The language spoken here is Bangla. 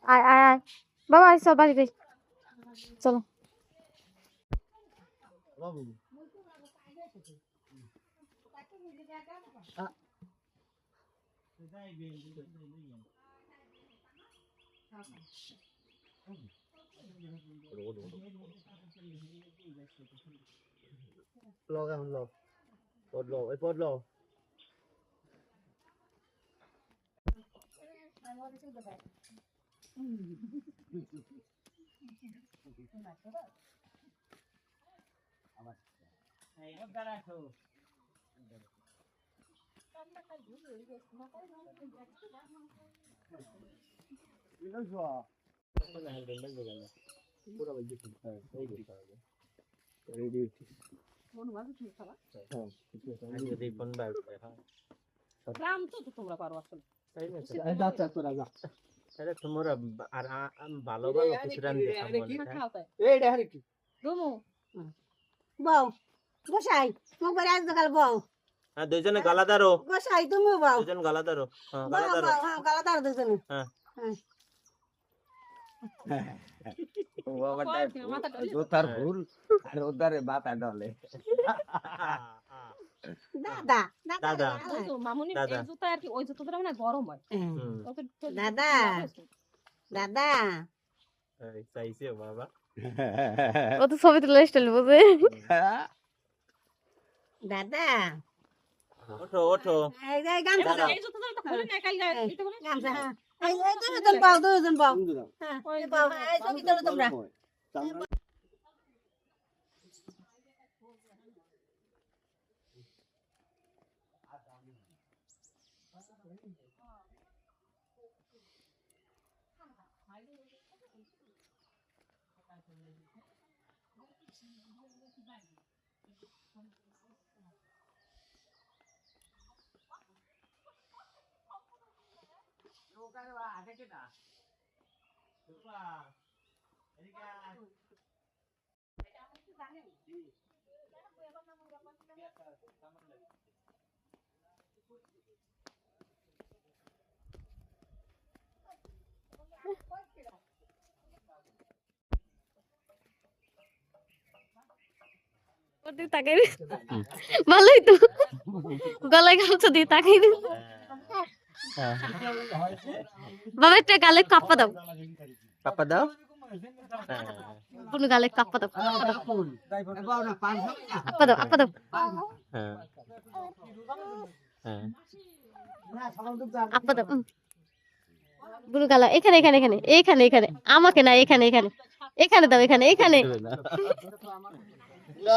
আয় আয় আয় বাবা চল বাড়িতে চলো lo ra lo bột lo ấy bột lo nó giò cái này đến đây rồi này cô đâu bị gì đây đi đi যদি ফোন বাইর করে গ্রাম তো তোমরা পারো আসলে তাই না যাচ্ছে তোরা যা তাহলে তোমরা আর ভালো ভালো কিছু রান দিতে এই রে হারি কি দমু বউ গোসাই মোক বারে আজ কাল বউ হ্যাঁ দুইজনে গলা ধরো গোসাই তুমি বউ দুইজন গলা ধরো হ্যাঁ গলা বউ ধরো হ্যাঁ গলা ধরো দুজনে হ্যাঁ জোতার ভুল আর ওদারে মাথা ডলে দাদা দাদা মামুনি দাদা। এই জুতা আর কি ওই জুতাটা মানে গরম হয় দাদা দাদা এই চাইছে বাবা ও তো ছবি তুলে স্টাইল বুঝে দাদা ওঠো ওঠো এই যে গামছা দাও এই জুতাটা তো খুলে না কাল এটা বলে গামছা হ্যাঁ এই দুজন বউ হ্যাঁ এই বউ এই ছবি তোলো তোমরা তাকাই ভালোই তো গলায় গামছা দিয়ে তাকাই দি বাবা একটা গালে কাপ্পা দাও পাপা দাও কোনো গালে কাপ্পা দাও আপা দাও আপা দাও হ্যাঁ হ্যাঁ আপা দাও বুড়ো গালা এখানে এখানে এখানে এখানে এখানে আমাকে না এখানে এখানে এখানে দাও এখানে এখানে